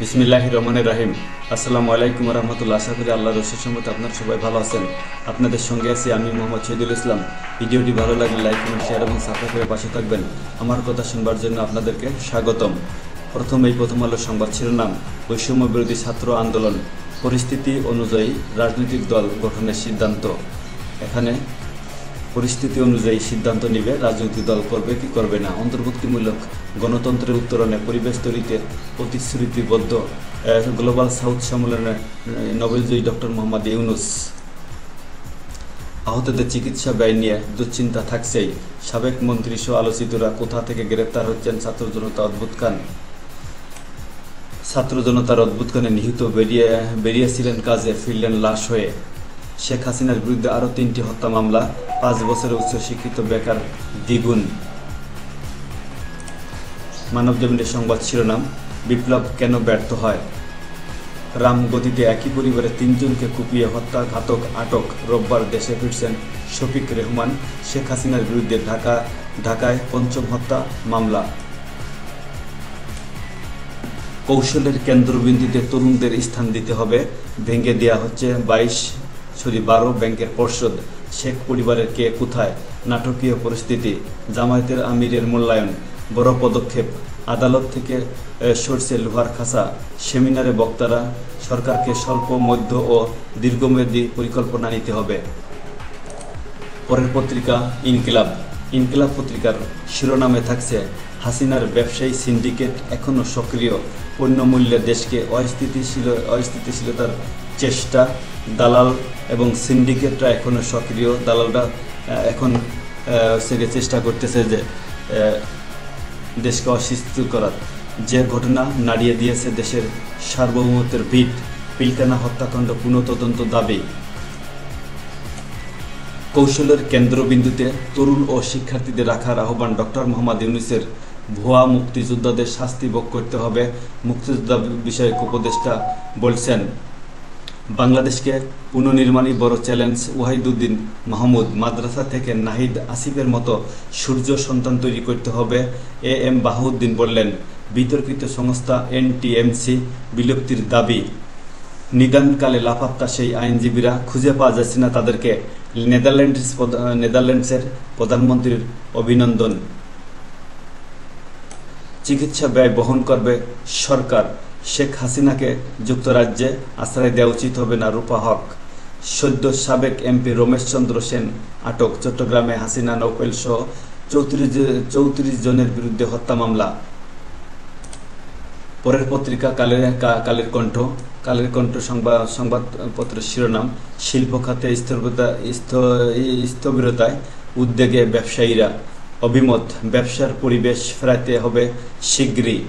বিসমিল্লাহির রহমানির রহিম। আসসালামু আলাইকুম ওয়া রাহমাতুল্লাহ। আশা করি আল্লাহর রসুল সম্মতে আপনারা সবাই ভালো আছেন। আপনাদের সঙ্গে আছি আমি মোহাম্মদ শহীদুল ইসলাম। ভিডিওটি ভালো লাগলে লাইক কমেন্ট শেয়ার এবং সাবস্ক্রাইব করে পাশে থাকবেন। আমার কথা শুনবার জন্য আপনাদেরকে স্বাগতম। প্রথম আলো সংবাদ শিরোনাম: বৈষম্য বিরোধী ছাত্র আন্দোলন, পরিস্থিতি অনুযায়ী রাজনৈতিক দল গঠনের সিদ্ধান্ত। এখানে পরিস্থিতি অনুযায়ী সিদ্ধান্ত নেবে রাজনৈতিক দল করবে কি করবে না। অন্তর্ভুক্তিমূলক গণতন্ত্রের উত্তরণে পরিবেশ তৈরিতে প্রতিশ্রুতিবদ্ধ গ্লোবাল সাউথ সম্মেলনে নোবেলজয়ী ডক্টর মোহাম্মদ ইউনূস। আহতদের চিকিৎসা ব্যয় নিয়ে দুশ্চিন্তা থাকছেই। সাবেক মন্ত্রী সহ আলোচিতরা কোথা থেকে গ্রেপ্তার হচ্ছেন? ছাত্র জনতার অদ্ভুতকানে নিহত বেরিয়েছিলেন কাজে, ফিরলেন লাশ হয়ে। শেখ হাসিনার বিরুদ্ধে আরও 3টি হত্যা মামলা, 5 বছরের উচ্চশিক্ষিত বেকার দ্বিগুণ। মানবজমিনের সংবাদ শিরোনাম: বিপ্লব কেন ব্যর্থ হয়? রামগতিতে একই পরিবারের 3 জনকে কুপিয়ে হত্যা, ঘাতক আটক। রোববার দেশে ফিরছেন শফিক রেহমান। শেখ হাসিনার বিরুদ্ধে ঢাকায় 5ম হত্যা মামলা। কৌশলের কেন্দ্রবিন্দুতে তরুণদের স্থান দিতে হবে। ভেঙে দেওয়া হচ্ছে 12 ব্যাংকের পর্ষদ। শেখ পরিবারের কে কোথায়? নাটকীয় পরিস্থিতি। জামায়াতের আমিরের মূল্যায়ন, বড় পদক্ষেপ। আদালত থেকে সরছে লোহার খাঁচা। সেমিনারে বক্তারা সরকারকে স্বল্প, মধ্য ও দীর্ঘমেয়াদী পরিকল্পনা নিতে হবে। পরের পত্রিকা ইনকিলাব পত্রিকার শিরোনামে থাকছে: হাসিনার ব্যবসায়ী সিন্ডিকেট এখনও সক্রিয়, পণ্যমূল্যে দেশকে অস্থিতিশীলতার চেষ্টা। দালাল এবং সিন্ডিকেটরা এখনও সক্রিয়। দালালরা এখন চেষ্টা করতেছে যে দেশকে অস্থিতিশীল করার। যে ঘটনা নাড়িয়ে দিয়েছে দেশের সার্বভৌমত্বের ভিত। পিলখানা হত্যাকাণ্ড পুনঃতদন্ত দাবি। কৌশলের কেন্দ্রবিন্দুতে তরুণ ও শিক্ষার্থীদের রাখার আহ্বান ডক্টর মোহাম্মদ ইউনূসের। ভুয়া মুক্তিযোদ্ধাদের শাস্তি ভোগ করতে হবে, মুক্তিযোদ্ধা বিষয়ক উপদেষ্টা বলছেন। বাংলাদেশকে পুনর্নির্মাণই বড় চ্যালেঞ্জ। ওয়াহিদুদ্দিন মাহমুদ। মাদ্রাসা থেকে নাহিদ আসিফের মতো সূর্য সন্তান তৈরি করতে হবে, এম বাহাউদ্দিন বললেন। বিতর্কিত সংস্থা এনটিএমসি বিলুপ্তির দাবি। নিদানকালে লাপাত্তা সেই আইনজীবীরা, খুঁজে পাওয়া যাচ্ছে না তাদেরকে। নেদারল্যান্ডসের প্রধানমন্ত্রীর অভিনন্দন। চিকিৎসা ব্যয় বহন করবে সরকার। শেখ হাসিনাকে যুক্তরাজ্যে আশ্রয় দেওয়া উচিত হবে না, রূপা হক। সদ্য সাবেক এমপি রমেশ চন্দ্র সেন আটক। চট্টগ্রামে হাসিনা, নৌফেল সহ 34 জনের বিরুদ্ধে হত্যা মামলা। পরের পত্রিকা কালের কণ্ঠ সংবাদপত্রের শিরোনাম: শিল্প খাতে স্থবিরতায় উদ্বেগে ব্যবসায়ীরা। অভিমত: ব্যবসার পরিবেশ ফেরাতে হবে শিগগিরই।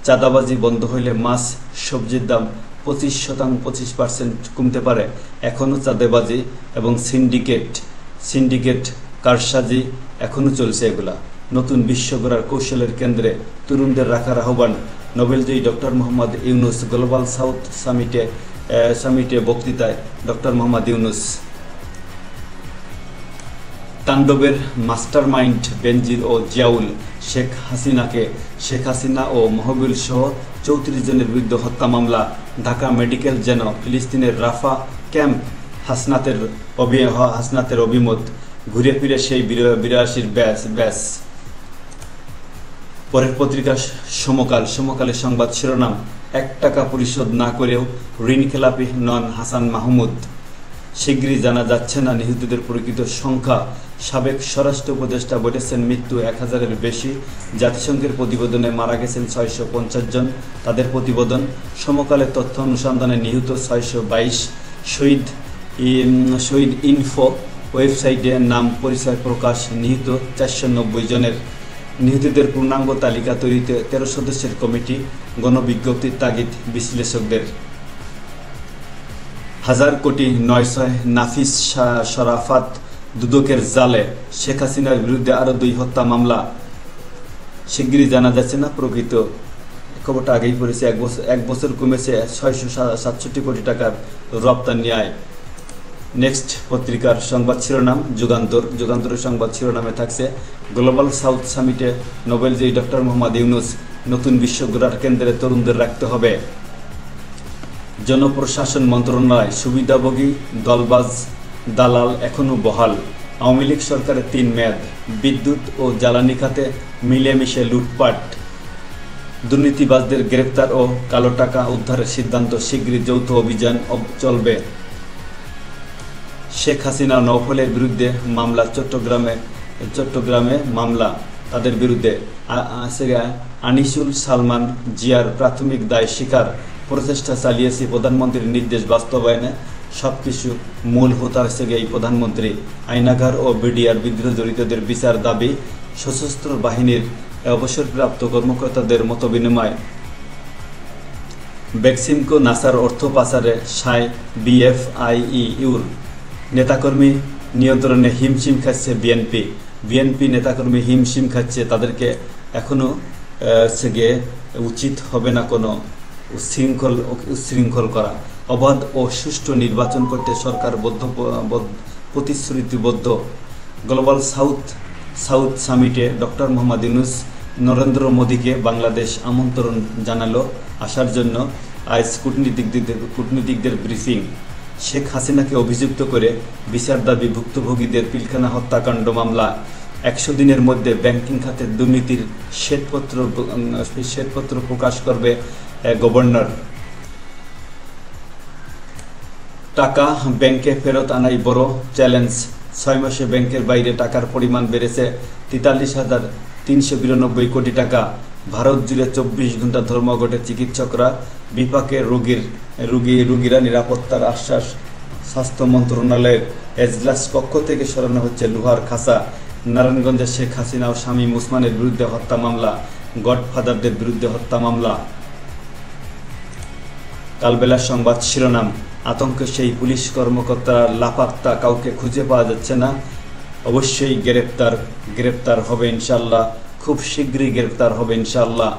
চাঁদাবাজি বন্ধ হইলে মাছ সবজির দাম 25% কমতে পারে। এখনও চাঁদাবাজি এবং সিন্ডিকেট কারসাজি এখনও চলছে। এগুলা নতুন বিশ্ব গড়ার কৌশলের কেন্দ্রে তরুণদের রাখার আহ্বান। নোবেলজয়ী doctor Mohammad Yunus. Global south সামিটে বক্তৃতায় ডক্টর মোহাম্মদ ইউনূস। তাণ্ডবের মাস্টারমাইন্ড বেনজির ও জিয়াউল। শেখ হাসিনা ও মাহবুব সহ 34 জনের বিরুদ্ধে হত্যা মামলা। ঢাকা মেডিকেল যেন ফিলিস্তিনের রাফা ক্যাম্প। হাসনাতের অভিমত। ঘুরে ফিরে সেই 82 ব্যাস। পরের পত্রিকা সমকালের সংবাদ শিরোনাম: 1 টাকা পরিশোধ না করেও ঋণ খেলাপি নন হাসান মাহমুদ। শিগগিরই জানা যাচ্ছে না নিহতদের প্রকৃত সংখ্যা। সাবেক স্বরাষ্ট্র উপদেষ্টা বলেছেন মৃত্যু 1000-এর বেশি। জাতিসংঘের প্রতিবেদনে মারা গেছেন 650 জন। তাদের প্রতিবেদন। সমকালের তথ্য অনুসন্ধানে নিহত 622। শহীদ ইনফো ওয়েবসাইটে নাম পরিচয় প্রকাশ। নিহত 490 জনের। নিহতদের পূর্ণাঙ্গ তালিকা তৈরিতে 13 সদস্যের কমিটি। গণবিজ্ঞপ্তির তাগিদ বিশ্লেষকদের। 1000 কোটি 900 নাফিস শরাফত দুদকের জালে। শেখ হাসিনার বিরুদ্ধে আরও 2 হত্যা মামলা। শিগগিরই জানা যাচ্ছে না প্রকৃত। খবরটা আগেই পড়েছে। এক বছর কমেছে 667 কোটি টাকার রপ্তানি আয়। নেক্সট পত্রিকার সংবাদ শিরোনাম: যুগান্তরের সংবাদ শিরোনামে থাকছে: গ্লোবাল সাউথ সামিটে নোবেলজয়ী ডক্টর মোহাম্মদ ইউনূস। নতুন বিশ্ব গড়ার কেন্দ্রে তরুণদের রাখতে হবে। জনপ্রশাসন মন্ত্রণালয় সুবিধাভোগী দলবাজ দালাল এখনও বহাল। আওয়ামী লীগ সরকারের 3 মেয়াদ, বিদ্যুৎ ও জ্বালানি খাতে মিলেমিশে লুটপাট, দুর্নীতিবাজদের গ্রেপ্তার ও কালো টাকা উদ্ধারের সিদ্ধান্ত, শীঘ্রই যৌথ অভিযান চলবে। শেখ হাসিনা নওফলের বিরুদ্ধে মামলা, চট্টগ্রামে মামলা তাদের বিরুদ্ধে। আনিসুল সালমান জিয়ার প্রাথমিক দায় স্বীকার, প্রচেষ্টা চালিয়েছি, প্রধানমন্ত্রীর নির্দেশ বাস্তবায়নে সবকিছু মূল হোতা এই প্রধানমন্ত্রী। আইনাঘর ও বিডিআর বিদ্রোহ জড়িতদের বিচার দাবি, সশস্ত্র বাহিনীর অবসরপ্রাপ্ত কর্মকর্তাদের মতবিনিময়। বেক্সিমকো নাসার অর্থ পাচারে সায় বিএফআইইউর নেতাকর্মী নিয়ন্ত্রণে হিমশিম খাচ্ছে বিএনপি নেতাকর্মী হিমশিম খাচ্ছে। তাদেরকে এখনও উচিত হবে না কোনো উচ্ছৃঙ্খল করা। অবাধ ও সুষ্ঠু নির্বাচন করতে সরকার প্রতিশ্রুতিবদ্ধ। গ্লোবাল সাউথ সামিটে ডক্টর মোহাম্মদ ইউনূস নরেন্দ্র মোদীকে বাংলাদেশ আমন্ত্রণ জানালো আসার জন্য। আজ কূটনীতিকদের ব্রিফিং। শেখ হাসিনাকে অভিযুক্ত করে বিচার দাবি ভুক্তভোগীদের পিলখানা হত্যাকাণ্ড মামলা। 100 দিনের মধ্যে ব্যাংকিং খাতের দুর্নীতির শ্বেতপত্র প্রকাশ করবে গভর্নর। টাকা ব্যাংকে ফেরত আনাই বড় চ্যালেঞ্জ। 6 মাসে ব্যাংকের বাইরে টাকার পরিমাণ বেড়েছে 43,392 কোটি টাকা। ভারত জুড়ে 24 ঘন্টা ধর্মঘটে চিকিৎসকরা, বিপাকে রোগীরা। নিরাপত্তার আশ্বাস স্বাস্থ্য মন্ত্রণালয়ের। এজলাস পক্ষ থেকে সরানো হচ্ছে লোহার খাঁচা। নারায়ণগঞ্জে শেখ হাসিনা ও শামীম ওসমানের বিরুদ্ধে হত্যা মামলা, গডফাদারদের বিরুদ্ধে হত্যা মামলা। কালবেলার সংবাদ শিরোনাম, আতঙ্কে সেই পুলিশ কর্মকর্তারা লাপাত্তা, কাউকে খুঁজে পাওয়া যাচ্ছে না। অবশ্যই গ্রেপ্তার হবে ইনশাল্লাহ, খুব শীঘ্রই গ্রেপ্তার হবে ইনশাল্লাহ।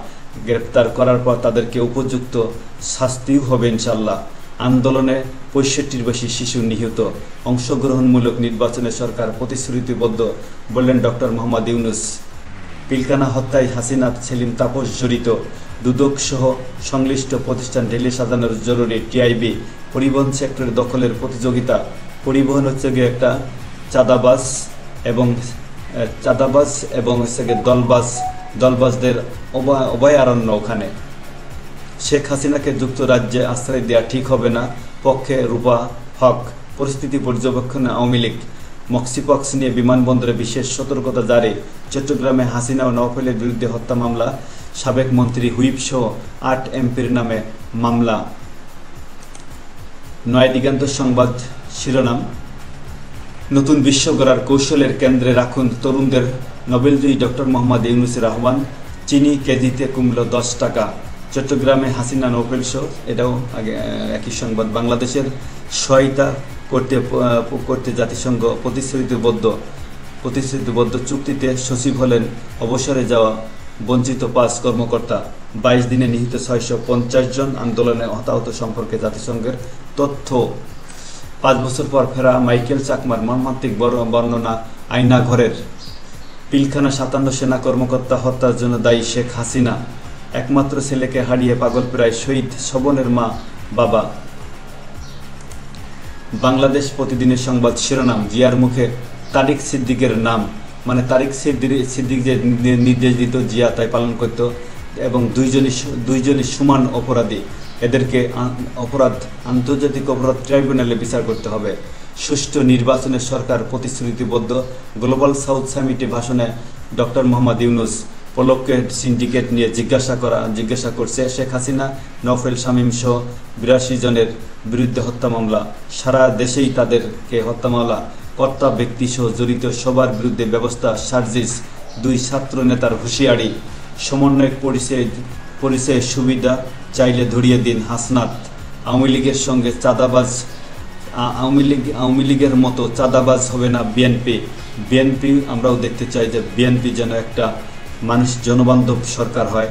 গ্রেপ্তার করার পর তাদেরকে উপযুক্ত শাস্তিও হবে ইনশাল্লাহ। আন্দোলনে 65-র বেশি শিশু নিহত। অংশগ্রহণমূলক নির্বাচনে সরকার প্রতিশ্রুতিবদ্ধ বললেন ডক্টর মোহাম্মদ ইউনূস। পিলখানা হত্যায় হাসিনা, সেলিম, তাপস জড়িত। দুদক সহ সংশ্লিষ্ট প্রতিষ্ঠান ঢেলে সাজানোর জরুরি। টিআইবি পরিবহন সেক্টরের দখলের প্রতিযোগিতা। পরিবহন হচ্ছে গিয়ে একটা চাঁদাবাজ এবং দলবাজদের অভয়ারণ্য ওখানে। শেখ হাসিনাকে যুক্তরাজ্যে আশ্রয় দেওয়া ঠিক হবে না, পক্ষে রূপা হক। পরিস্থিতি পর্যবেক্ষণে আওয়ামী লীগ। মক্সিপক্স নিয়ে বিমানবন্দরে বিশেষ সতর্কতা জারি। চট্টগ্রামে হাসিনা ও নওফলের বিরুদ্ধে হত্যা মামলা, সাবেক মন্ত্রী হুইপ সহ 8 এমপির নামে মামলা। নয় দিগান্ত সংবাদ শিরোনাম, নতুন বিশ্ব গড়ার কৌশলের কেন্দ্রে রাখুন তরুণদের। নোবেলজয়ী ডক্টর মোহাম্মদ ইউনূসের আহ্বান। চিনি কেজিতে কমল 10 টাকা। চট্টগ্রামে হাসিনা নোবেল শো, এটাও আগে একই সংবাদ। বাংলাদেশের সহায়তা করতে জাতিসংঘ প্রতিশ্রুতিবদ্ধ। চুক্তিতে সচিব হলেন অবসরে যাওয়া বঞ্চিত 5 কর্মকর্তা। 22 দিনে নিহত 650 জন। আন্দোলনে হতাহত সম্পর্কে জাতিসংঘের তথ্য। 5 বছর পর ফেরা মাইকেল চাকমার মর্মান্তিক বর্ণনা আয়নাঘরের। পিলখানা 57 সেনা কর্মকর্তা হত্যার জন্য দায়ী শেখ হাসিনা। একমাত্র ছেলেকে হারিয়ে পাগলপ্রায় শহীদ শোভনের মা, বাবা। বাংলাদেশ প্রতিদিনের সংবাদ শিরোনাম, জিয়ার মুখে তারিক সিদ্দিকের নাম। মানে তারিক সিদ্দিক যে নির্দেশ দিত জিয়া তাই পালন করত, এবং দুইজনই সমান অপরাধী। এদেরকে আন্তর্জাতিক অপরাধ ট্রাইব্যুনালে বিচার করতে হবে। সুষ্ঠু নির্বাচনের সরকার প্রতিশ্রুতিবদ্ধ। গ্লোবাল সাউথ সামিটে ভাষণে ডক্টর মোহাম্মদ ইউনূস। পলককে সিন্ডিকেট নিয়ে জিজ্ঞাসা করছে। শেখ হাসিনা, নওফেল, শামীম সহ 82 জনের বিরুদ্ধে হত্যা মামলা। সারা দেশেই তাদেরকে হত্যা মামলা। কর্তা ব্যক্তি সহ জড়িত সবার বিরুদ্ধে ব্যবস্থা। সার্জিস 2 ছাত্র নেতার হুঁশিয়ারি। সমন্বয়ক পরিচয়ে সুবিধা চাইলে ধরিয়ে দিন হাসনাত। আওয়ামী লীগের সঙ্গে চাঁদাবাজ। আওয়ামী লীগের মতো চাঁদাবাজ হবে না বিএনপি। আমরাও দেখতে চাই যে বিএনপি যেন একটা মানুষ জনবান্ধব সরকার হয়,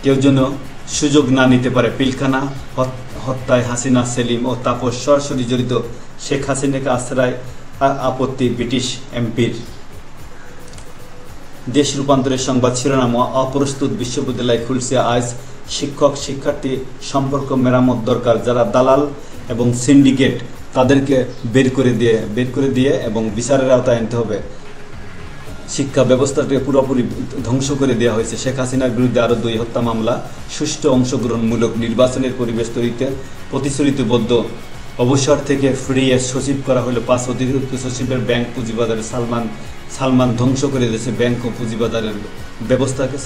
কেউ যেন সুযোগ না নিতে পারে। পিলখানা হত্যায় হাসিনা, সেলিম ও তাপস সরাসরি জড়িত। শেখ হাসিনাকে আশ্রয় আপত্তি ব্রিটিশ এমপির। দেশ রূপান্তরের সংবাদ শিরোনাম, অপ্রস্তুত বিশ্ববিদ্যালয় খুলছে আজ। শিক্ষক শিক্ষার্থী সম্পর্ক মেরামত দরকার। যারা দালাল এবং সিন্ডিকেট তাদেরকে বের করে দিয়ে এবং বিচারের আওতায় আনতে হবে। শিক্ষা ব্যবস্থাটাকে পুরোপুরি ধ্বংস করে দেওয়া হয়েছে। শেখ হাসিনার বিরুদ্ধে আরও 2 হত্যা মামলা, সুষ্ঠু অংশগ্রহণমূলক নির্বাচনের পরিবেশ তৈরিতে প্রতিশ্রুতিবদ্ধ। অবসর থেকে ফিরিয়ে সচিব করা হলো 5 অতিরিক্ত সচিবের ব্যাংক পুঁজিবাজারের সালমান ধ্বংস করে দিয়েছে ব্যাংক ও পুঁজিবাজারের ব্যবস্থাকে।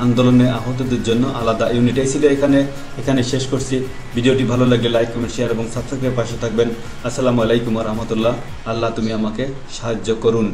আন্দোলনে আহতদের জন্য আলাদা ইউনিট। এই ছিল এখানে শেষ করছি। ভিডিওটি ভালো লাগলে লাইক, কমেন্ট, শেয়ার এবং সাবস্ক্রাইবের পাশে থাকবেন। আসসালামু আলাইকুম ওয়া রাহমাতুল্লাহ। আল্লাহ তুমি আমাকে সাহায্য করুন।